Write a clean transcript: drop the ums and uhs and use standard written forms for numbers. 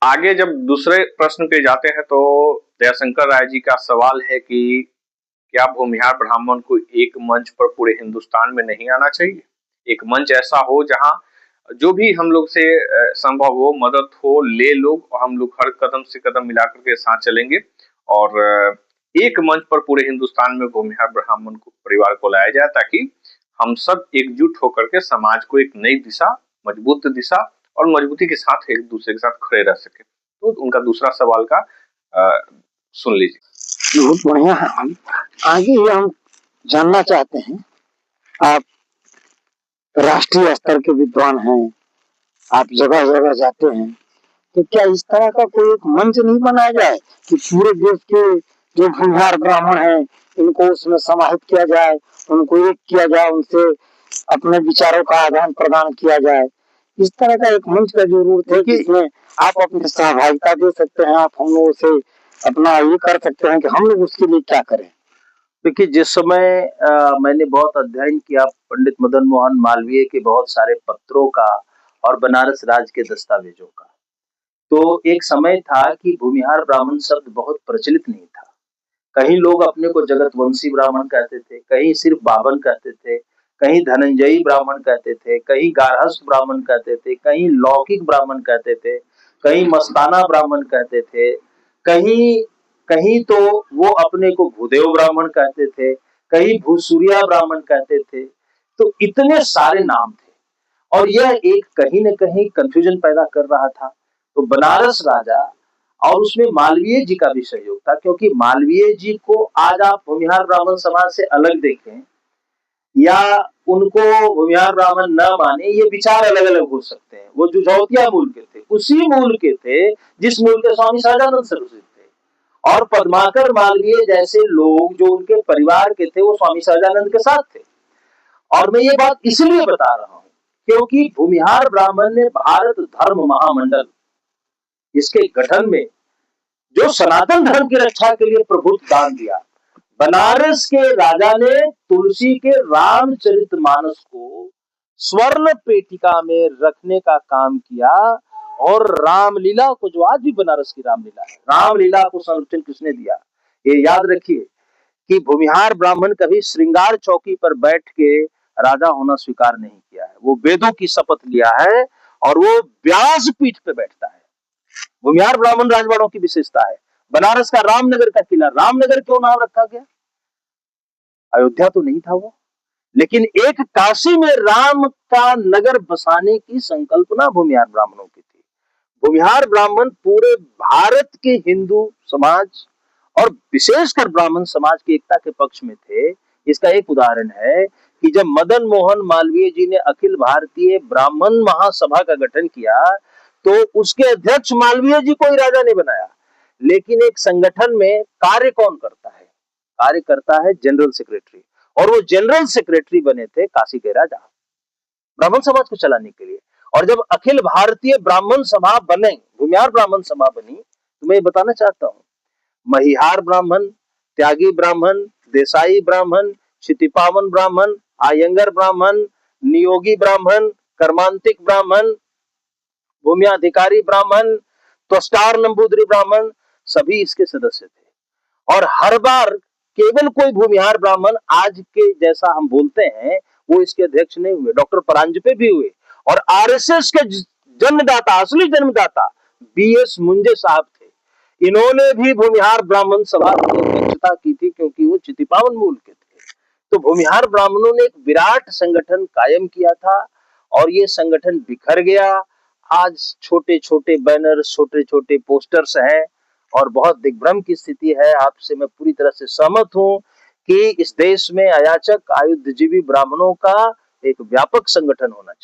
आगे जब दूसरे प्रश्न पे जाते हैं तो दयाशंकर राय जी का सवाल है कि क्या भूमिहार ब्राह्मण को एक मंच पर पूरे हिंदुस्तान में नहीं आना चाहिए? एक मंच ऐसा हो जहां जो भी हम लोग से संभव हो, मदद हो, ले लोग, और हम लोग हर कदम से कदम मिलाकर के साथ चलेंगे और एक मंच पर पूरे हिंदुस्तान में भूमिहार ब्राह्मण को परिवार को लाया जाए ताकि हम सब एकजुट होकर के समाज को एक नई दिशा, मजबूत दिशा और मजबूती के साथ एक दूसरे के साथ खड़े रह सके। तो उनका दूसरा सवाल का सुन लीजिए। बहुत बढ़िया है। हम आगे ये हम जानना चाहते हैं, आप राष्ट्रीय स्तर के विद्वान हैं, आप जगह जगह जाते हैं, तो क्या इस तरह का कोई एक मंच नहीं बनाया जाए कि पूरे देश के जो भूमिहार ब्राह्मण हैं इनको उसमें समाहित किया जाए, उनको एक किया जाए, उनसे अपने विचारों का आदान प्रदान किया जाए। इस तरह का एक मंच का जरूरत है कि इसमें आप अपनी सहभागिता दे सकते हैं, आप हम लोगों से अपना ये कर सकते हैं कि हम लोग उसके लिए क्या करें। देखिए, जिस समय मैंने बहुत अध्ययन किया पंडित मदन मोहन मालवीय के बहुत सारे पत्रों का और बनारस राज के दस्तावेजों का, तो एक समय था कि भूमिहार ब्राह्मण शब्द बहुत प्रचलित नहीं था। कहीं लोग अपने को जगतवंशी ब्राह्मण कहते थे, कहीं सिर्फ बावन कहते थे, कहीं धनंजयी ब्राह्मण कहते थे, कहीं गारहस्थ ब्राह्मण कहते थे, कहीं लौकिक ब्राह्मण कहते थे, कहीं मस्ताना ब्राह्मण कहते थे, कहीं कहीं तो वो अपने को भूदेव ब्राह्मण कहते थे, कहीं भूसूरिया ब्राह्मण कहते थे। तो इतने सारे नाम थे और यह एक कहीं न कहीं कंफ्यूजन पैदा कर रहा था। तो बनारस राजा और उसमें मालवीय जी का भी सहयोग था, क्योंकि मालवीय जी को आज आप भूमिहार ब्राह्मण समाज से अलग देखें या उनको भूमिहार ब्राह्मण न माने, ये विचार अलग अलग हो सकते हैं। वो जुझौतिया मूल के थे, उसी मूल के थे जिस मूल के स्वामी सहजानंद सरस्वती थे, और पद्माकर मालवीय जैसे लोग जो उनके परिवार के थे वो स्वामी सहजानंद के साथ थे। और मैं ये बात इसलिए बता रहा हूं क्योंकि भूमिहार ब्राह्मण ने भारत धर्म महामंडल, इसके गठन में जो सनातन धर्म की रक्षा के लिए प्रभुत्व दान दिया, बनारस के राजा ने तुलसी के रामचरितमानस को स्वर्ण पेटिका में रखने का काम किया और रामलीला को, जो आज भी बनारस की रामलीला है, रामलीला को संरक्षण किसने दिया? ये याद रखिए कि भूमिहार ब्राह्मण कभी श्रृंगार चौकी पर बैठ के राजा होना स्वीकार नहीं किया है। वो वेदों की शपथ लिया है और वो व्यासपीठ पे बैठता है। भूमिहार ब्राह्मण राजवाड़ों की विशेषता है। बनारस का रामनगर का किला, रामनगर क्यों नाम रखा गया? अयोध्या तो नहीं था वो, लेकिन एक काशी में राम का नगर बसाने की संकल्पना भूमिहार ब्राह्मणों की थी। भूमिहार ब्राह्मण पूरे भारत के हिंदू समाज और विशेषकर ब्राह्मण समाज की एकता के पक्ष में थे। इसका एक उदाहरण है कि जब मदन मोहन मालवीय जी ने अखिल भारतीय ब्राह्मण महासभा का गठन किया तो उसके अध्यक्ष मालवीय जी को ही राजा ने बनाया, लेकिन एक संगठन में कार्य कौन करता है? कार्य करता है जनरल सेक्रेटरी, और वो जनरल सेक्रेटरी बने थे काशी के राजा, ब्राह्मण समाज को चलाने के लिए। और जब अखिल भारतीय ब्राह्मण सभा बने, भूमिहार ब्राह्मण सभा बनी, तो मैं ये बताना चाहता हूँ, महिहार ब्राह्मण, त्यागी ब्राह्मण, देसाई ब्राह्मण, क्षितिपावन ब्राह्मण, आयंगर ब्राह्मण, नियोगी ब्राह्मण, कर्मांतिक ब्राह्मण, भूमियाधिकारी ब्राह्मण, त्वष्टार नंबूदरी ब्राह्मण, सभी इसके सदस्य थे। और हर बार केवल कोई भूमिहार ब्राह्मण आज के जैसा हम बोलते हैं वो इसके अध्यक्ष नहीं हुए। डॉक्टर परांजपे भी हुए, और आरएसएस के जन्मदाता, असली जन्मदाता बीएस मुंजे साहब थे। इन्होंने भी भूमिहार ब्राह्मण सभा की अध्यक्षता की थी क्योंकि वो चितिपावन मूल के थे। तो भूमिहार ब्राह्मणों ने एक विराट संगठन कायम किया था और ये संगठन बिखर गया। आज छोटे छोटे बैनर, छोटे छोटे पोस्टर्स हैं और बहुत दिग्भ्रम की स्थिति है। आपसे मैं पूरी तरह से सहमत हूं कि इस देश में अयाचक आयुधजीवी ब्राह्मणों का एक व्यापक संगठन होना चाहिए।